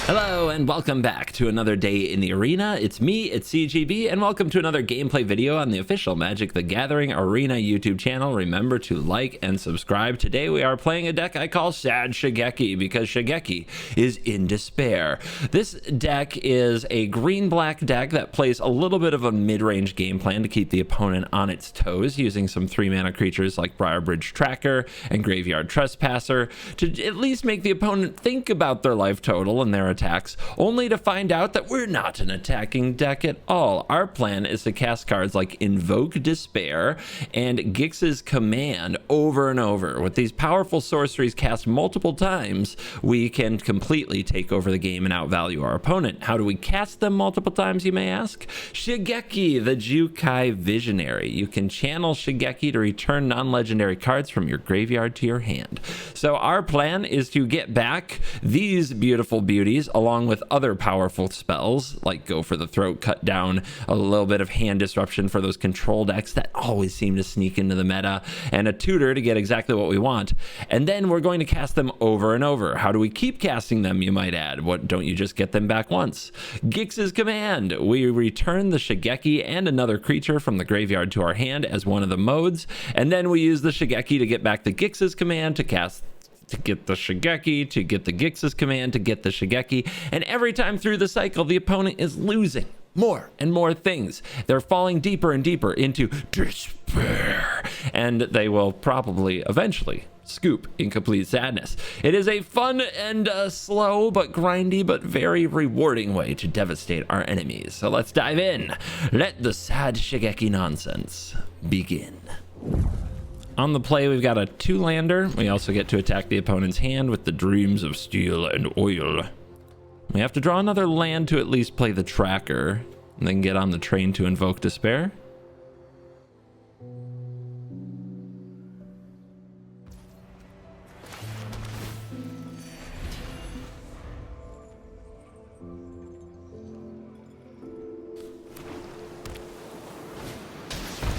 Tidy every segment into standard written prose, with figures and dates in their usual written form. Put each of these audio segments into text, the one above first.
Hello and welcome back to another day in the arena. It's me, it's CGB, and welcome to another gameplay video on the official Magic the Gathering Arena YouTube channel. Remember to like and subscribe. Today we are playing a deck I call Sad Shigeki because Shigeki is in despair. This deck is a green-black deck that plays a little bit of a mid-range game plan to keep the opponent on its toes, using some 3-mana creatures like Briarbridge Tracker and Graveyard Trespasser to at least make the opponent think about their life total and their attacks, only to find out that we're not an attacking deck at all. Our plan is to cast cards like Invoke Despair and Gix's Command over and over. With these powerful sorceries cast multiple times, we can completely take over the game and outvalue our opponent. How do we cast them multiple times, you may ask? Shigeki, the Jukai Visionary. You can channel Shigeki to return non-legendary cards from your graveyard to your hand. So our plan is to get back these beautiful beauties along with other powerful spells like Go for the Throat, cut down a little bit of hand disruption for those control decks that always seem to sneak into the meta, and a tutor to get exactly what we want. And then we're going to cast them over and over. How do we keep casting them, you might add? What, don't you just get them back once? Gix's Command. We return the Shigeki and another creature from the graveyard to our hand as one of the modes, and then we use the Shigeki to get back the Gix's Command to cast, to get the Shigeki, to get the Gix's Command, to get the Shigeki. And every time through the cycle, the opponent is losing more and more things. They're falling deeper and deeper into despair, and they will probably eventually scoop in complete sadness. It is a fun and slow but grindy but very rewarding way to devastate our enemies. So let's dive in. Let the sad Shigeki nonsense begin. On the play, we've got a 2-lander. We also get to attack the opponent's hand with the Dreams of Steel and Oil. We have to draw another land to at least play the Tracker, and then get on the train to Invoke Despair.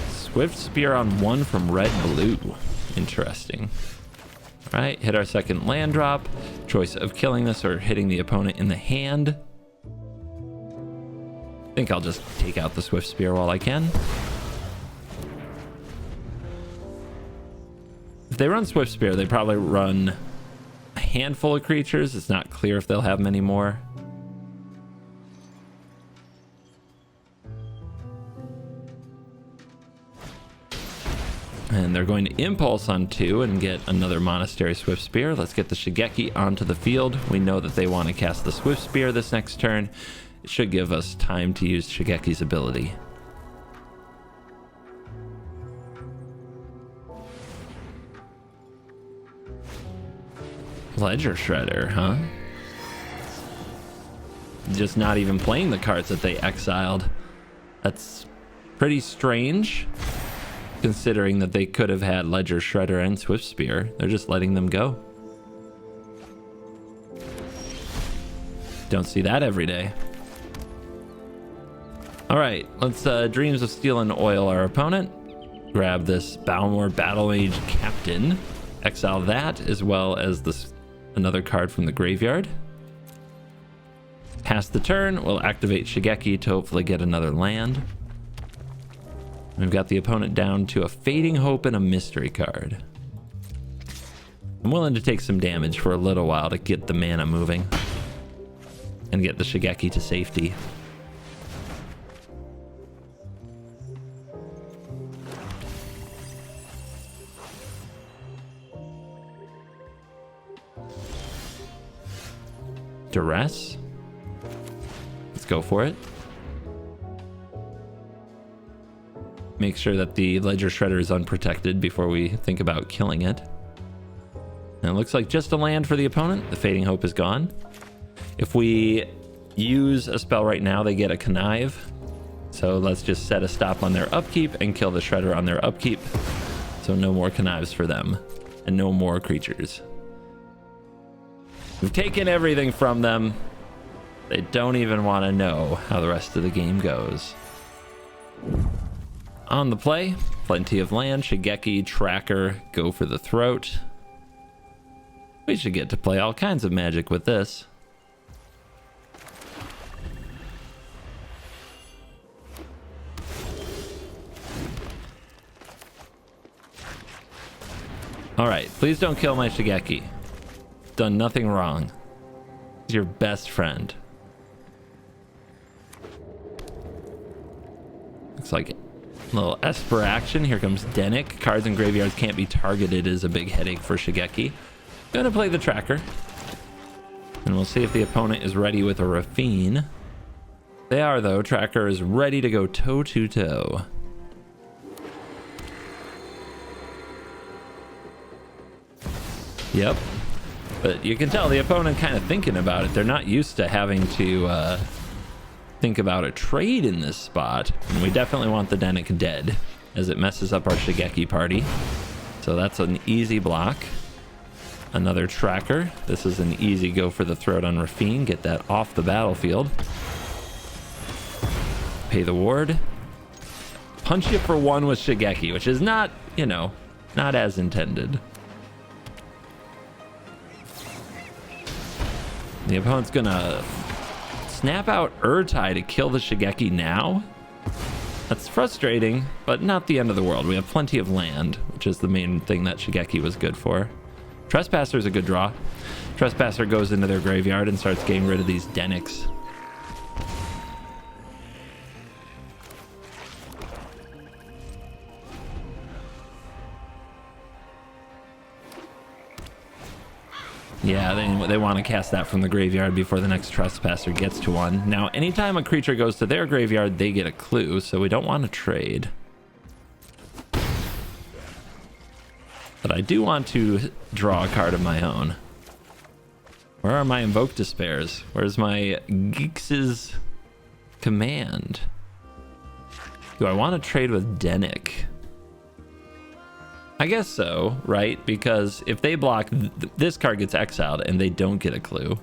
Swift Spear on 1 from red blue. Interesting. All right, hit our second land drop. Choice of killing this or hitting the opponent in the hand. I think I'll just take out the Swift Spear while I can. If they run Swift Spear, they probably run a handful of creatures. It's not clear if they'll have many more. And they're going to Impulse on 2 and get another Monastery Swift Spear. Let's get the Shigeki onto the field. We know that they want to cast the Swift Spear this next turn. It should give us time to use Shigeki's ability. Ledger Shredder, huh? Just not even playing the cards that they exiled. That's pretty strange, considering that they could have had Ledger Shredder and Swift Spear. They're just letting them go. Don't see that every day. All right, let's Dreams of Steel and Oil our opponent. Grab this Balmor Battle Mage Captain. Exile that, as well as this another card from the graveyard. Pass the turn, we'll activate Shigeki to hopefully get another land. We've got the opponent down to a Fading Hope and a mystery card. I'm willing to take some damage for a little while to get the mana moving and get the Shigeki to safety. Duress. Let's go for it. Make sure that the Ledger Shredder is unprotected before we think about killing it. And it looks like just a land for the opponent. The Fading Hope is gone. If we use a spell right now, they get a Connive. So let's just set a stop on their upkeep and kill the Shredder on their upkeep. So no more Connives for them. And no more creatures. We've taken everything from them. They don't even want to know how the rest of the game goes. On the play, plenty of land, Shigeki, Tracker, Go for the Throat. We should get to play all kinds of Magic with this. All right, please don't kill my Shigeki. Done nothing wrong. He's your best friend. Looks like a little Esper action. Here comes Denick. Cards and graveyards can't be targeted is a big headache for Shigeki. Gonna play the tracker. And we'll see if the opponent is ready with a Rafine. They are, though. Tracker is ready to go toe-to-toe. Yep. But you can tell the opponent kind of thinking about it. They're not used to having to think about a trade in this spot. And we definitely want the Denick dead, as it messes up our Shigeki party. So that's an easy block. Another tracker. This is an easy go for the throat on Rafine. Get that off the battlefield. Pay the ward. Punch you for one with Shigeki, which is not, you know, not as intended. The opponent's gonna snap out Urtai to kill the Shigeki now. That's frustrating, but not the end of the world. We have plenty of land, which is the main thing that Shigeki was good for. Trespasser is a good draw. Trespasser goes into their graveyard and starts getting rid of these Denicks. Yeah, they want to cast that from the graveyard before the next Trespasser gets to one. Now, anytime a creature goes to their graveyard, they get a clue, so we don't want to trade. But I do want to draw a card of my own. Where are my Invoke Despairs? Where's my Geeks' Command? Do I want to trade with Denick? I guess so, right? Because if they block, this card gets exiled and they don't get a clue.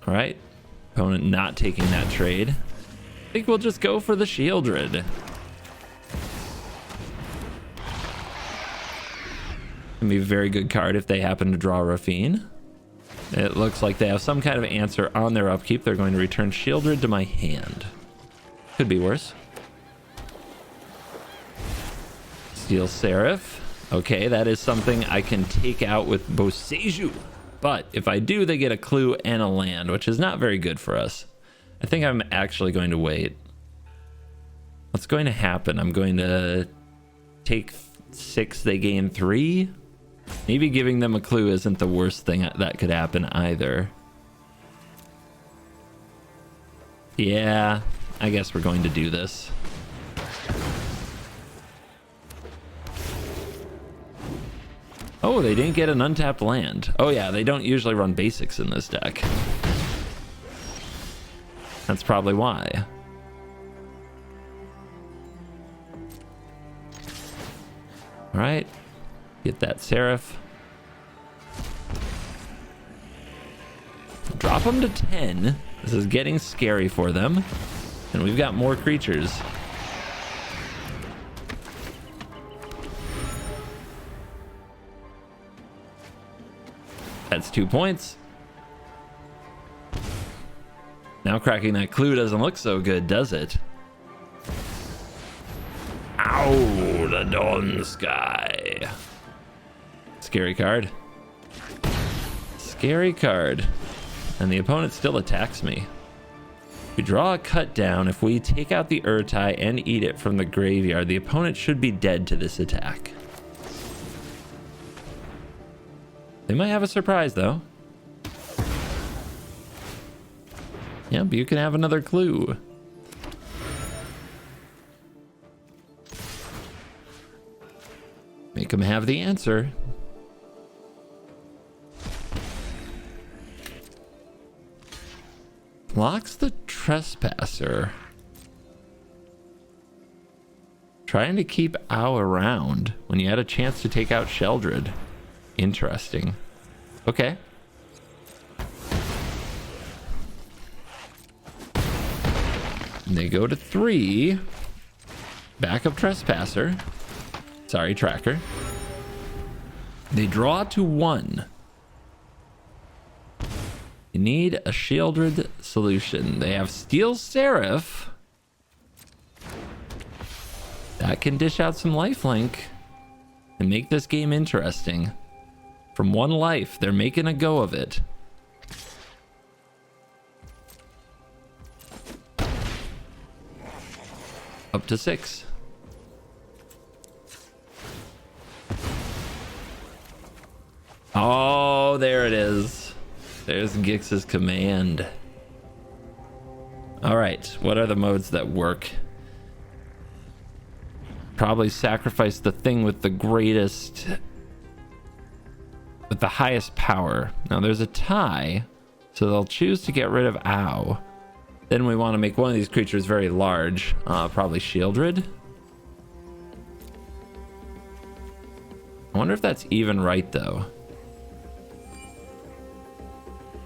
All right. Opponent not taking that trade. I think we'll just go for the Shieldred. Can be a very good card if they happen to draw Rafine. It looks like they have some kind of answer on their upkeep. They're going to return Shieldred to my hand. Could be worse. Steel Seraph. Okay, that is something I can take out with Boseiju. But if I do, they get a clue and a land, which is not very good for us. I think I'm actually going to wait. What's going to happen? I'm going to take 6, they gain 3. Maybe giving them a clue isn't the worst thing that could happen either. Yeah, I guess we're going to do this. Oh, they didn't get an untapped land. Oh yeah, they don't usually run basics in this deck. That's probably why. All right. Get that Seraph. Drop them to 10. This is getting scary for them. And we've got more creatures. That's 2 points. Now cracking that clue doesn't look so good, does it? Ow, the dawn sky. Scary card. Scary card. And the opponent still attacks me. We draw a cut down. If we take out the Urtai and eat it from the graveyard, the opponent should be dead to this attack. They might have a surprise, though. Yep, you can have another clue. Make them have the answer. Blocks the Trespasser. Trying to keep Ow around when you had a chance to take out Sheldred. Interesting. Okay. And they go to 3. Backup Trespasser. Sorry, Tracker. They draw to 1. We need a shielded solution. They have Steel Seraph. That can dish out some lifelink and make this game interesting. From 1 life, they're making a go of it. Up to 6. Oh, there it is. There's Gix's command. All right, what are the modes that work? Probably sacrifice the thing with the greatest, with the highest power. Now there's a tie, so they'll choose to get rid of Ow. Then we want to make one of these creatures very large, probably Shieldred. I wonder if that's even right though.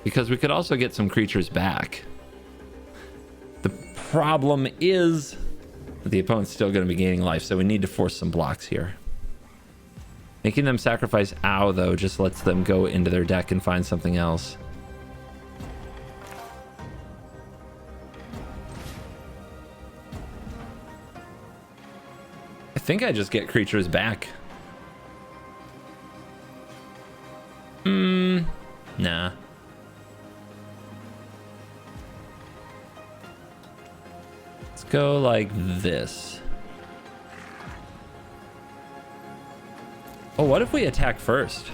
Because we could also get some creatures back. The problem is that the opponent's still going to be gaining life, so we need to force some blocks here. Making them sacrifice Ow, though, just lets them go into their deck and find something else. I think I just get creatures back. Nah. Go like this. Oh, what if we attack first?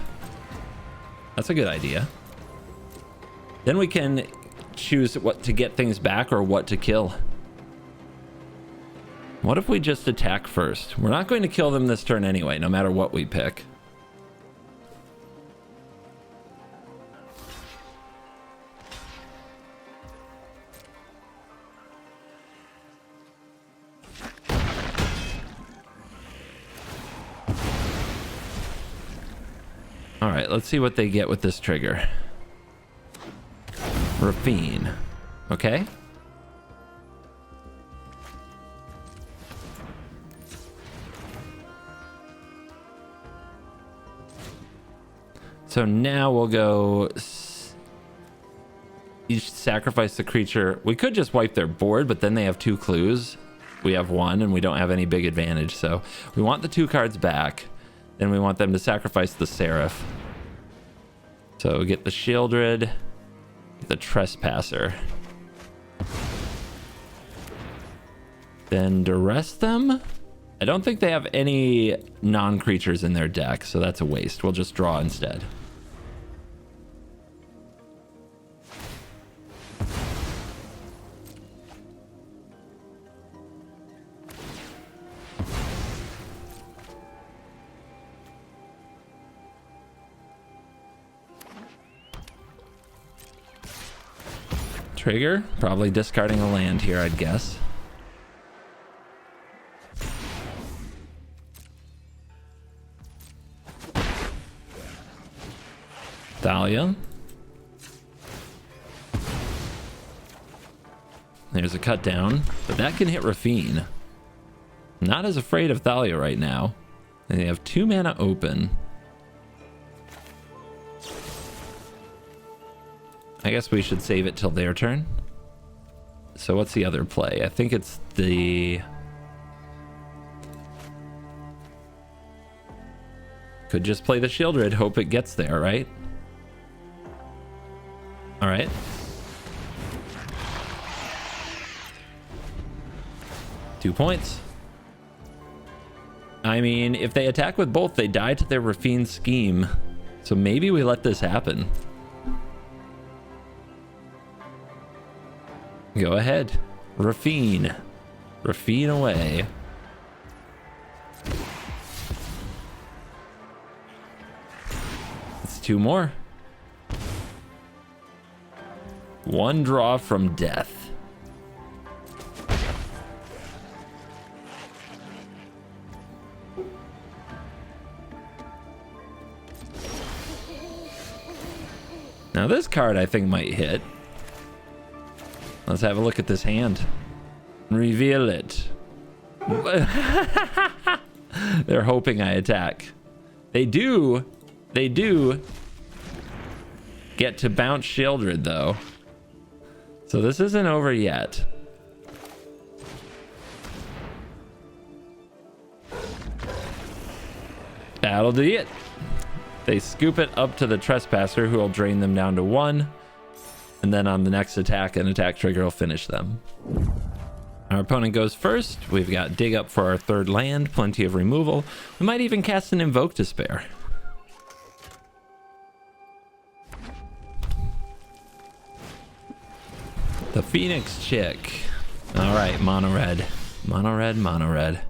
That's a good idea. Then we can choose what to get things back or what to kill. What if we just attack first? We're not going to kill them this turn anyway, no matter what we pick. All right, let's see what they get with this trigger. Rapine. Okay. So now we'll go... Each sacrifice the creature. We could just wipe their board, but then they have 2 clues. We have 1, and we don't have any big advantage. So we want the 2 cards back. Then we want them to sacrifice the Seraph. So get the Shieldred, the Trespasser. Then duress them. I don't think they have any non-creatures in their deck, so that's a waste. We'll just draw instead. Trigger, probably discarding a land here, I'd guess. Thalia. There's a cut down, but that can hit Rapine. Not as afraid of Thalia right now. And they have 2 mana open. I guess we should save it till their turn. So what's the other play? I think it's the... Could just play the Shieldred, hope it gets there, right? All right. Two points. I mean, if they attack with both, they die to their Rapine scheme. So maybe we let this happen. Go ahead. Rapine. Rapine away. It's 2 more. 1 draw from death. Now this card I think might hit. Let's have a look at this hand. Reveal it. They're hoping I attack. They do. They do. get to bounce Shieldred though. So this isn't over yet. That'll do it. They scoop it up to the Trespasser, who will drain them down to 1. And then on the next attack, an attack trigger will finish them. Our opponent goes first. We've got Dig Up for our 3rd land, plenty of removal. We might even cast an Invoke to spare. The Phoenix Chick. All right, mono red. Mono red, mono red.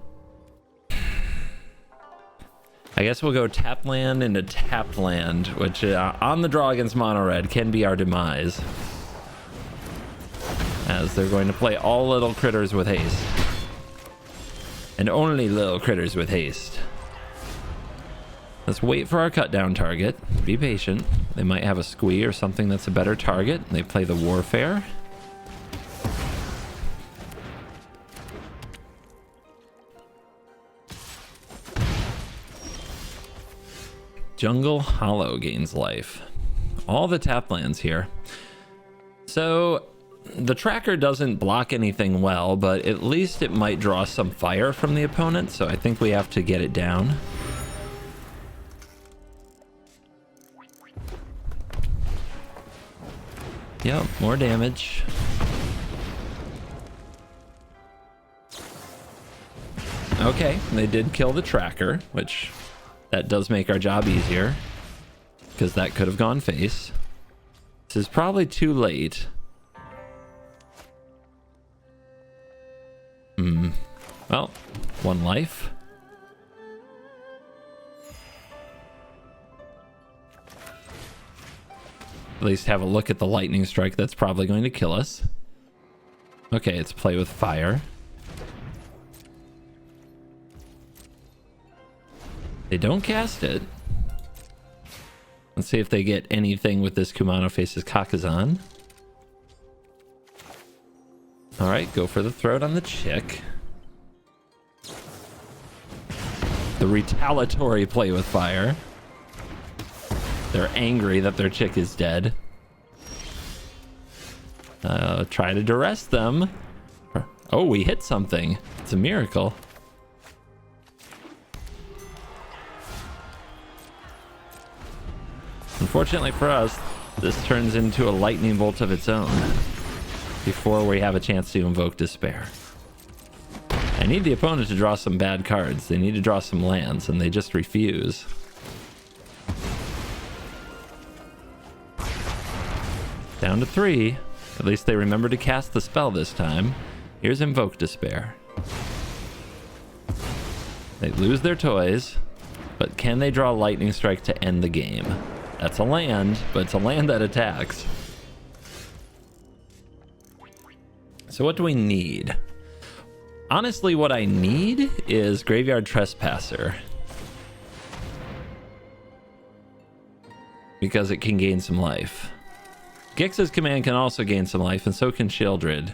I guess we'll go tap land into tapped land, which on the draw against mono red can be our demise. As they're going to play all little critters with haste. And only little critters with haste. Let's wait for our cut down target. Be patient. They might have a squee or something that's a better target. They play the Warfare. Jungle Hollow gains life. All the tap lands here. So the tracker doesn't block anything well, but at least it might draw some fire from the opponent, so I think we have to get it down. Yep, more damage. Okay, they did kill the tracker, which that does make our job easier, because that could have gone face. This is probably too late. Well, 1 life. At least have a look at the lightning strike that's probably going to kill us. Okay, it's play with fire. They don't cast it. Let's see if they get anything with this Kumano Faces Kakazan. Alright, go for the throat on the chick. The retaliatory play with fire. They're angry that their chick is dead. Try to duress them. Oh, we hit something. It's a miracle. Unfortunately for us, this turns into a lightning bolt of its own before we have a chance to invoke despair. I need the opponent to draw some bad cards. They need to draw some lands, and they just refuse. Down to 3. At least they remember to cast the spell this time. Here's Invoke Despair. They lose their toys, but can they draw Lightning Strike to end the game? That's a land, but it's a land that attacks. So what do we need? Honestly, what I need is Graveyard Trespasser. Because it can gain some life. Gix's command can also gain some life, and so can Shieldred.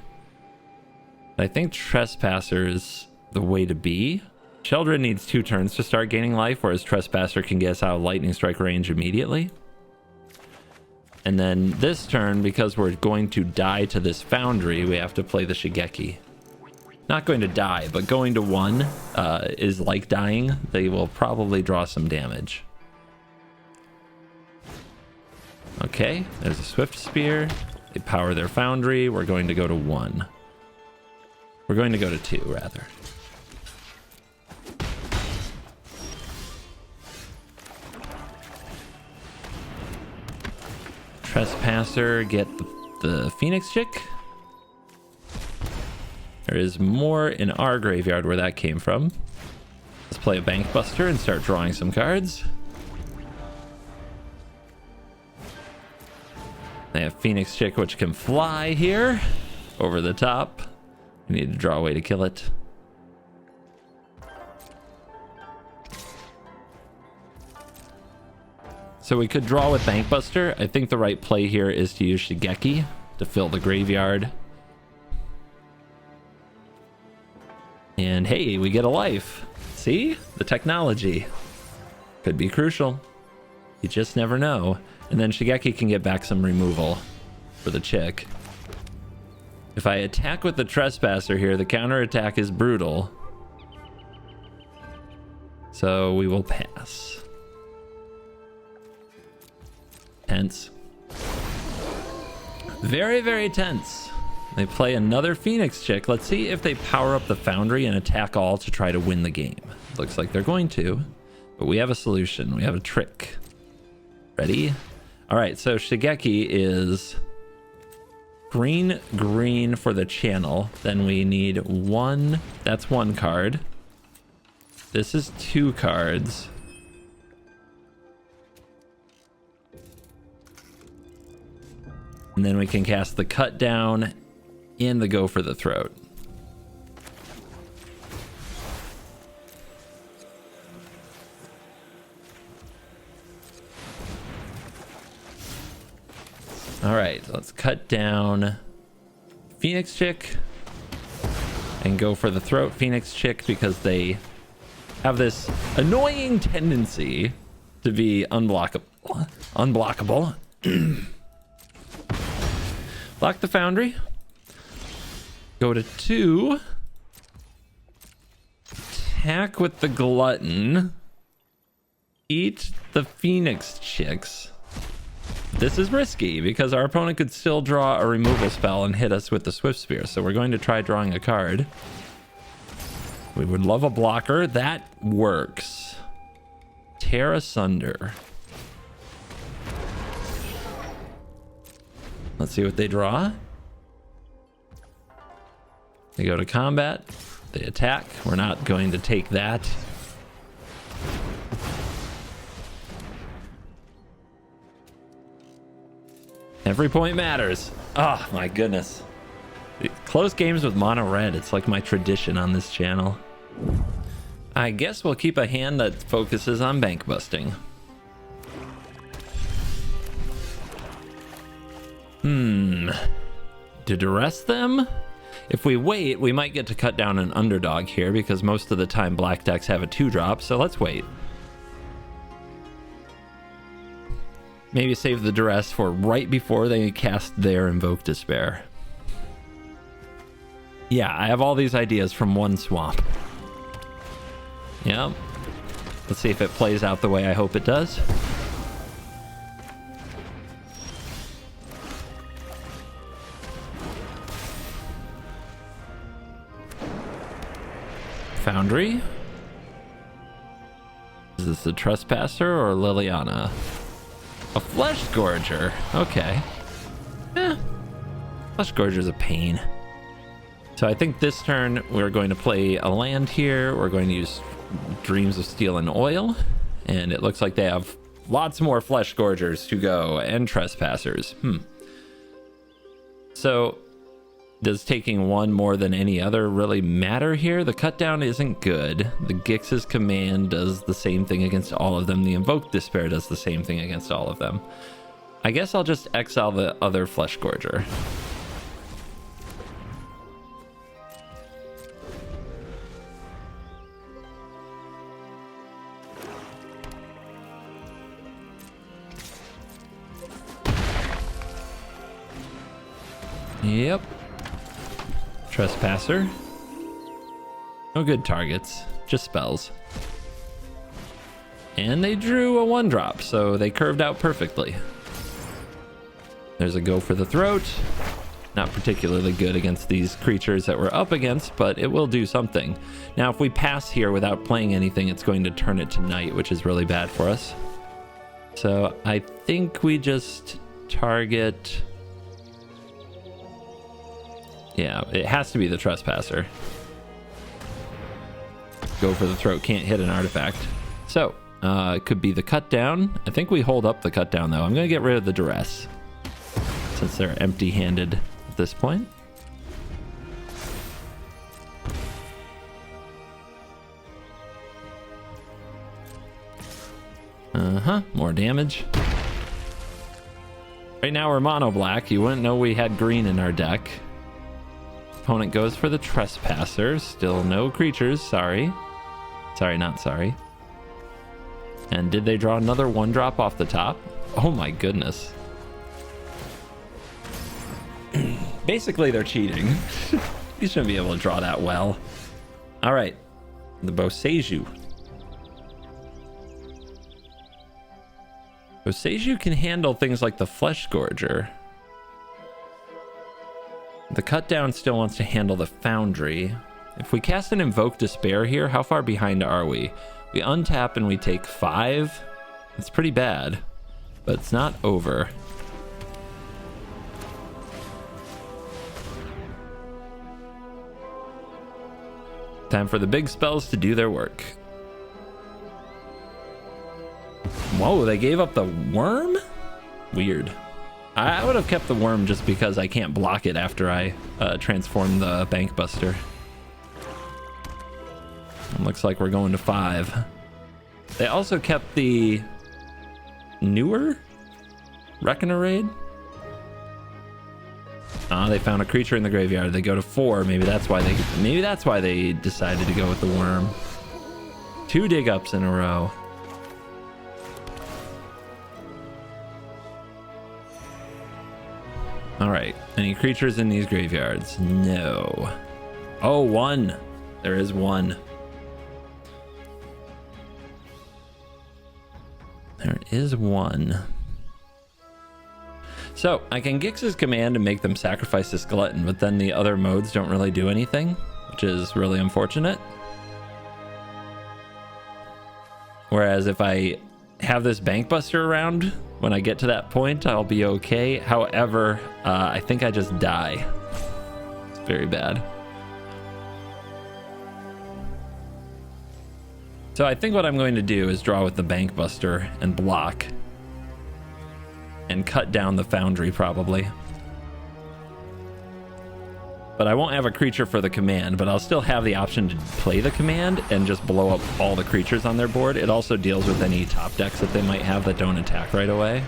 I think Trespasser is the way to be. Shieldred needs 2 turns to start gaining life, whereas Trespasser can get us out of Lightning Strike range immediately. And then this turn, because we're going to die to this Foundry, we have to play the Shigeki. Not going to die, but going to 1 is like dying. They will probably draw some damage. Okay, there's a Swift Spear. They power their Foundry. We're going to go to 1. We're going to go to 2, rather. Trespasser, get the Phoenix Chick. There is more in our graveyard where that came from. Let's play a Bank Buster and start drawing some cards. They have Phoenix Chick, which can fly here over the top. We need to draw a way to kill it. So we could draw with Bank Buster. I think the right play here is to use Shigeki to fill the graveyard. And hey, we get a life. See? The technology could be crucial. You just never know. And then Shigeki can get back some removal for the chick. If I attack with the Trespasser here, the counterattack is brutal. So we will pass. Tense. Very, very tense. They play another Phoenix chick. Let's see if they power up the Foundry and attack all to try to win the game. Looks like they're going to, but we have a solution. We have a trick. Ready? All right, so Shigeki is green, green for the channel. Then we need one. That's one card. This is two cards. And then we can cast the Cut Down and the Go for the Throat. All right, let's cut down Phoenix Chick and go for the Throat Phoenix Chick because they have this annoying tendency to be unblockable. Block the Foundry. Go to 2. Attack with the Glutton. Eat the Phoenix Chicks. This is risky because our opponent could still draw a removal spell and hit us with the Swift Spear. So we're going to try drawing a card. We would love a blocker. That works. Tear Asunder. Let's see what they draw. They go to combat. They attack. We're not going to take that. Every point matters. Oh my goodness. Close games with mono red. It's like my tradition on this channel. I guess we'll keep a hand that focuses on bank busting. To duress them? If we wait, we might get to cut down an underdog here because most of the time black decks have a 2-drop, so let's wait. Maybe save the duress for right before they cast their Invoke Despair. Yeah, I have all these ideas from one swamp. Yeah. Let's see if it plays out the way I hope it does. Foundry. Is this a Trespasser or Liliana? A Flesh Gorger. Okay. Flesh Gorger's a pain. So I think this turn we're going to play a land here. We're going to use Dreams of Steel and Oil. And it looks like they have lots more Flesh Gorgers to go and Trespassers. So does taking one more than any other really matter here? The cut down isn't good. The Gix's command does the same thing against all of them. The Invoke Despair does the same thing against all of them. I guess I'll just exile the other Flesh Gorger. Yep. Trespasser. No good targets, just spells. And they drew a 1-drop, so they curved out perfectly. There's a Go for the Throat. Not particularly good against these creatures that we're up against, but it will do something. Now, if we pass here without playing anything, it's going to turn it to night, which is really bad for us. So I think we just target... Yeah, it has to be the Trespasser. Go for the Throat, can't hit an artifact. So, it could be the Cut Down. I think we hold up the Cut Down, though. I'm going to get rid of the Duress, since they're empty-handed at this point. More damage. Right now we're mono black. You wouldn't know we had green in our deck. Opponent goes for the Trespasser. Still no creatures, sorry. Sorry, not sorry. And did they draw another 1-drop off the top? Oh my goodness. Basically, they're cheating. You shouldn't be able to draw that well. All right, the Boseiju. Boseiju can handle things like the Flesh Gorger. The Cut Down still wants to handle the Foundry. If we cast an Invoke Despair here, how far behind are we? We untap and we take 5. It's pretty bad, but it's not over. Time for the big spells to do their work. Whoa, they gave up the worm? Weird. I would have kept the worm just because I can't block it after I transform the Bank Buster. It looks like we're going to 5. They also kept the newer Reckoner Raid. They found a creature in the graveyard. They go to 4. Maybe that's why they decided to go with the worm. 2 dig ups in a row. All right. Any creatures in these graveyards? No. Oh, 1. There is 1. There is 1. So I can Gix's command and make them sacrifice the skeleton, but then the other modes don't really do anything, which is really unfortunate. Whereas if I have this Bank Buster around, when I get to that point, I'll be okay. However, I think I just die. It's very bad. So I think what I'm going to do is draw with the Bank Buster and block. And cut down the Foundry, probably. But I won't have a creature for the command, but I'll still have the option to play the command and just blow up all the creatures on their board. It also deals with any top decks that they might have that don't attack right away.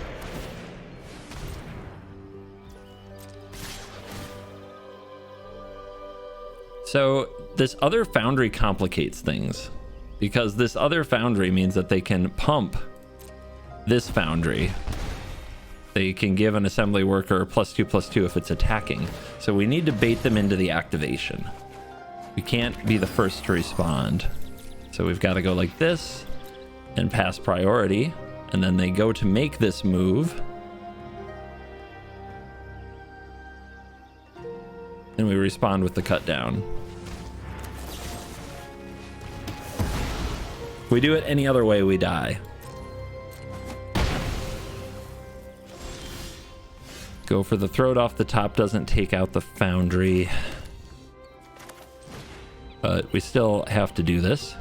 So this other Foundry complicates things, because this other Foundry means that they can pump this Foundry. They can give an assembly worker +2/+2 if it's attacking. So we need to bait them into the activation. We can't be the first to respond. So we've got to go like this and pass priority. And then they go to make this move. And we respond with the cut down. If we do it any other way, we die. Go for the throat off the top, doesn't take out the Foundry. But we still have to do this.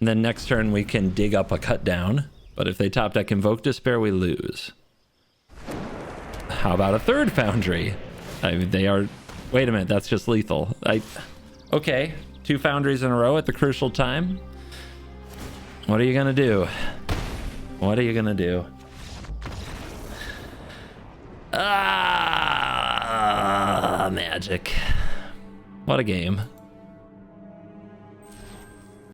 And then next turn we can dig up a cut down. But if they top deck Invoke Despair, we lose. How about a third Foundry? They are... Wait a minute, that's just lethal. Okay, 2 Foundries in a row at the crucial time. What are you gonna do? What are you gonna do? Magic. What a game.